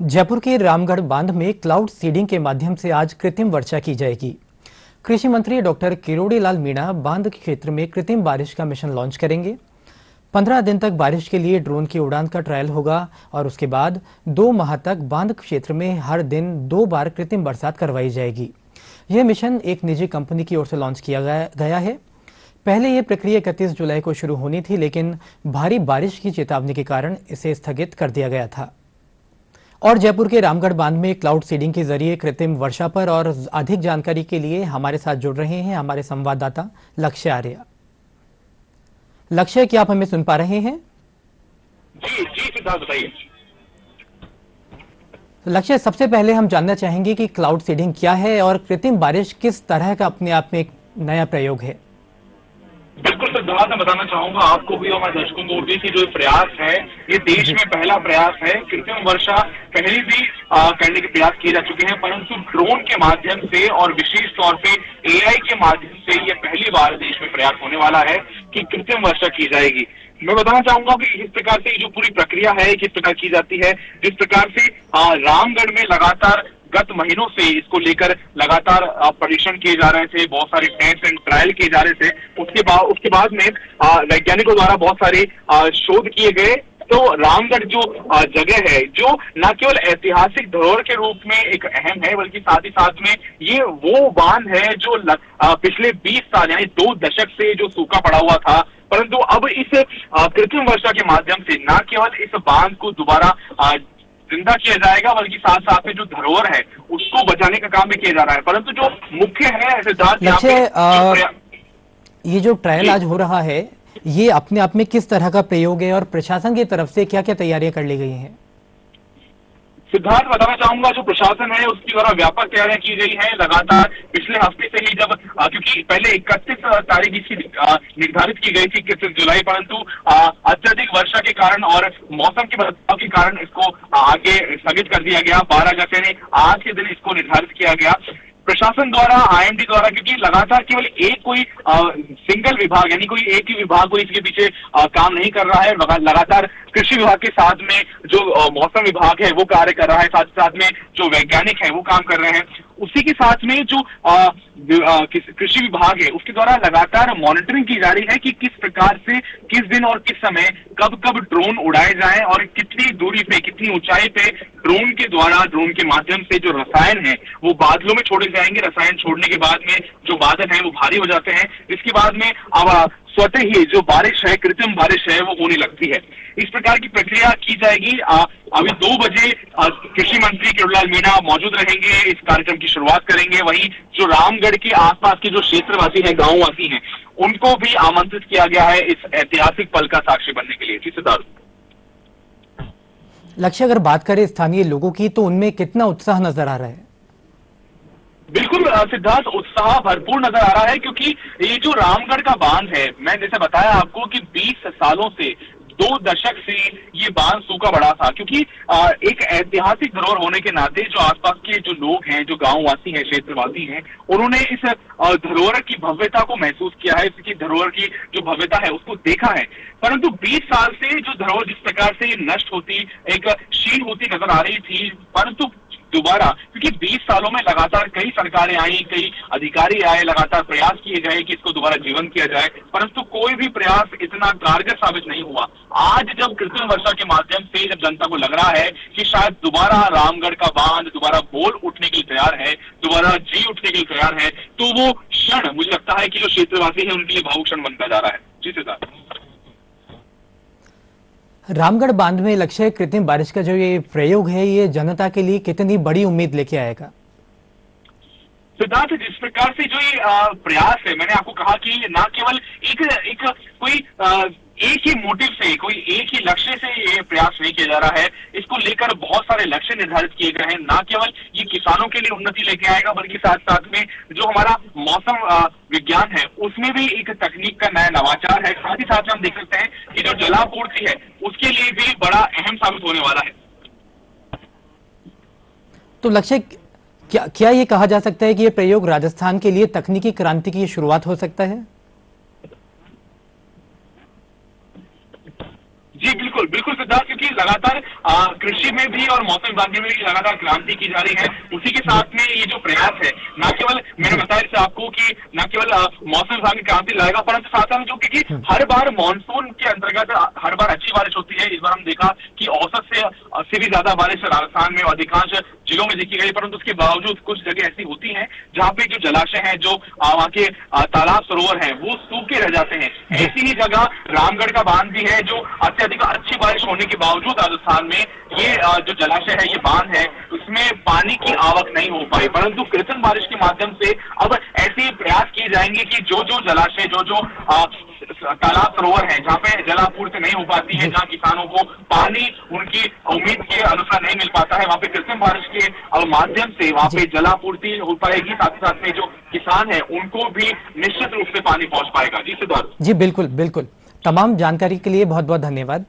जयपुर के रामगढ़ बांध में क्लाउड सीडिंग के माध्यम से आज कृत्रिम वर्षा की जाएगी। कृषि मंत्री डॉक्टर किरोड़ी लाल मीणा बांध क्षेत्र में कृत्रिम बारिश का मिशन लॉन्च करेंगे। 15 दिन तक बारिश के लिए ड्रोन की उड़ान का ट्रायल होगा और उसके बाद 2 माह तक बांध क्षेत्र में हर दिन 2 बार कृत्रिम बरसात करवाई जाएगी। यह मिशन एक निजी कंपनी की ओर से लॉन्च किया गया है। पहले यह प्रक्रिया 31 जुलाई को शुरू होनी थी, लेकिन भारी बारिश की चेतावनी के कारण इसे स्थगित कर दिया गया था। और जयपुर के रामगढ़ बांध में क्लाउड सीडिंग के जरिए कृत्रिम वर्षा पर और अधिक जानकारी के लिए हमारे साथ जुड़ रहे हैं हमारे संवाददाता लक्ष्य आर्या। लक्ष्य, क्या आप हमें सुन पा रहे हैं? जी जी सिद्धार्थ, बताइए। लक्ष्य, सबसे पहले हम जानना चाहेंगे कि क्लाउड सीडिंग क्या है और कृत्रिम बारिश किस तरह का अपने आप में एक नया प्रयोग है। बिल्कुल सिद्धार्थ, मैं बताना चाहूंगा आपको भी और हमारे दर्शकों को भी कि जो प्रयास है ये देश में पहला प्रयास है। कृत्रिम वर्षा पहले भी करने के प्रयास किए जा चुके हैं, परंतु ड्रोन के माध्यम से और विशेष तौर पे एआई के माध्यम से ये पहली बार देश में प्रयास होने वाला है कि कृत्रिम वर्षा की जाएगी। मैं बताना चाहूंगा कि इस प्रकार से जो पूरी प्रक्रिया है किस प्रकार की जाती है, जिस प्रकार से रामगढ़ में लगातार गत महीनों से इसको लेकर लगातार परीक्षण किए जा रहे थे, बहुत सारे टेस्ट एंड ट्रायल किए जा रहे थे। उसके बाद में वैज्ञानिकों द्वारा बहुत सारे शोध किए गए। तो रामगढ़ जो जगह है, जो न केवल ऐतिहासिक धरोहर के रूप में एक अहम है, बल्कि साथ ही साथ में ये वो बांध है जो पिछले 20 साल यानी 2 दशक से जो सूखा पड़ा हुआ था, परंतु अब इस कृत्रिम वर्षा के माध्यम से न केवल इस बांध को दोबारा जिंदा किया जाएगा, बल्कि साथ साथ में जो धरोहर है उसको बचाने का काम भी किया जा रहा है। परंतु जो मुख्य है सिद्धार्थ, ये जो ट्रायल आज हो रहा है ये अपने आप में किस तरह का प्रयोग है और प्रशासन की तरफ से क्या क्या तैयारियां कर ली गई हैं? सिद्धार्थ, बताना चाहूंगा जो प्रशासन है उसके द्वारा व्यापक तैयारियां की गई हैं। लगातार पिछले हफ्ते से ही जब क्योंकि पहले 31 तारीख इसकी निर्धारित की गई थी, 31 जुलाई, परंतु अत्यधिक वर्षा के कारण और मौसम के बदलाव के कारण इसको आगे स्थगित कर दिया गया। 12 अगस्त यानी आज के दिन इसको निर्धारित किया गया प्रशासन द्वारा, आईएमडी द्वारा, क्योंकि लगातार केवल एक कोई सिंगल विभाग यानी कोई एक ही विभाग कोई इसके पीछे काम नहीं कर रहा है। लगातार कृषि विभाग के साथ में जो मौसम विभाग है वो कार्य कर रहा है, साथ साथ में जो वैज्ञानिक है वो काम कर रहे हैं। उसी के साथ में जो कृषि विभाग है उसके द्वारा लगातार मॉनिटरिंग की जा रही है कि किस प्रकार से किस दिन और किस समय कब कब ड्रोन उड़ाए जाएं और कितनी दूरी पे कितनी ऊंचाई पे ड्रोन के द्वारा, ड्रोन के माध्यम से जो रसायन है वो बादलों में छोड़े जाएंगे। रसायन छोड़ने के बाद में जो बादल हैं वो भारी हो जाते हैं, जिसके बाद में अब स्वतः ही जो बारिश है, कृत्रिम बारिश है, वो होने लगती है। इस प्रकार की प्रक्रिया की जाएगी। अभी 2 बजे कृषि मंत्री किरोड़ी लाल मीणा मौजूद रहेंगे, इस कार्यक्रम की शुरुआत करेंगे। वहीं जो रामगढ़ के आसपास के जो क्षेत्रवासी हैं, गांववासी हैं, उनको भी आमंत्रित किया गया है इस ऐतिहासिक पल का साक्षी बनने के लिए। जी सिद्धार्थ। लक्ष्य, अगर बात करें स्थानीय लोगों की तो उनमें कितना उत्साह नजर आ रहा है? बिल्कुल सिद्धार्थ, उत्साह भरपूर नजर आ रहा है, क्योंकि ये जो रामगढ़ का बांध है, मैं जैसे बताया आपको कि 20 सालों से, 2 दशक से ये बांध सूखा पड़ा था। क्योंकि एक ऐतिहासिक धरोहर होने के नाते जो आसपास के जो लोग हैं, जो गांववासी हैं, क्षेत्रवासी हैं, उन्होंने इस धरोहर की भव्यता को महसूस किया है, इसकी धरोहर की जो भव्यता है उसको देखा है। परंतु 20 साल से जो धरोहर जिस प्रकार से नष्ट होती, एक क्षीण होती नजर आ रही थी, परंतु दोबारा, क्योंकि 20 सालों में लगातार कई सरकारें आई, कई अधिकारी आए, लगातार प्रयास किए गए कि इसको दोबारा जीवन किया जाए, परंतु कोई भी प्रयास इतना कारगर साबित नहीं हुआ। आज जब कृत्रिम वर्षा के माध्यम से जब जनता को लग रहा है कि शायद दोबारा रामगढ़ का बांध दोबारा बोल उठने के लिए तैयार है, दोबारा जी उठने के लिए तैयार है, तो वो क्षण मुझे लगता है कि जो क्षेत्रवासी है उनके लिए भावुक क्षण बनता जा रहा है। जी सिद्धार्थ। रामगढ़ बांध में लक्ष्य कृत्रिम बारिश का जो ये प्रयोग है ये जनता के लिए कितनी बड़ी उम्मीद लेके आएगा? सिद्धार्थ, जिस प्रकार से जो ये प्रयास है, मैंने आपको कहा कि न केवल एक कोई एक ही मोटिव से, कोई एक ही लक्ष्य से ये प्रयास नहीं किया जा रहा है। इसको लेकर बहुत सारे लक्ष्य निर्धारित किए गए हैं। न केवल ये किसानों के लिए उन्नति लेके आएगा, बल्कि साथ साथ में जो हमारा मौसम विज्ञान है उसमें भी एक तकनीक का नया नवाचार है। साथ ही साथ में हम देख सकते हैं कि जो जलापूर्ति है उसके लिए भी बड़ा अहम साबित होने वाला है। तो लक्ष्य, क्या ये कहा जा सकता है कि ये प्रयोग राजस्थान के लिए तकनीकी क्रांति की शुरुआत हो सकता है? जी बिल्कुल बिल्कुल सिद्धार्थ, क्योंकि लगातार कृषि में में भी और मौसम विभाग में भी लगातार क्रांति की जा रही है। उसी के साथ में ये जो प्रयास है, न केवल मैंने बताया जैसे आपको कि न केवल मौसम विभाग में क्रांति लाएगा, परंतु साथ में जो क्योंकि हर बार मानसून के अंतर्गत हर बार अच्छी बारिश होती है। इस बार हम देखा कि औसत से भी ज्यादा बारिश राजस्थान में अधिकांश जिलों में देखी गई, परंतु उसके बावजूद कुछ जगह ऐसी होती हैं जहाँ पे जो जलाशय हैं, जो वहाँ के तालाब सरोवर हैं, वो सूखे रह जाते हैं। ऐसी ही जगह रामगढ़ का बांध भी है, जो अत्यधिक अच्छी बारिश होने के बावजूद राजस्थान में ये जो जलाशय है, ये बांध है, उसमें पानी की आवक नहीं हो पाई, परंतु कृत्रिम बारिश के माध्यम से अब ऐसे प्रयास किए जाएंगे कि जो जो जलाशय, जो तालाब सरोवर हैं, जहाँ पे जलापूर्ति नहीं हो पाती है, जहाँ किसानों को पानी उनकी उम्मीद के अनुसार नहीं मिल पाता है, वहाँ पे कृत्रिम बारिश के माध्यम से वहाँ पे जलापूर्ति हो पाएगी। साथ ही साथ में जो किसान है उनको भी निश्चित रूप से पानी पहुंच पाएगा। जी सिद्धार्थ। जी बिल्कुल बिल्कुल, तमाम जानकारी के लिए बहुत बहुत धन्यवाद।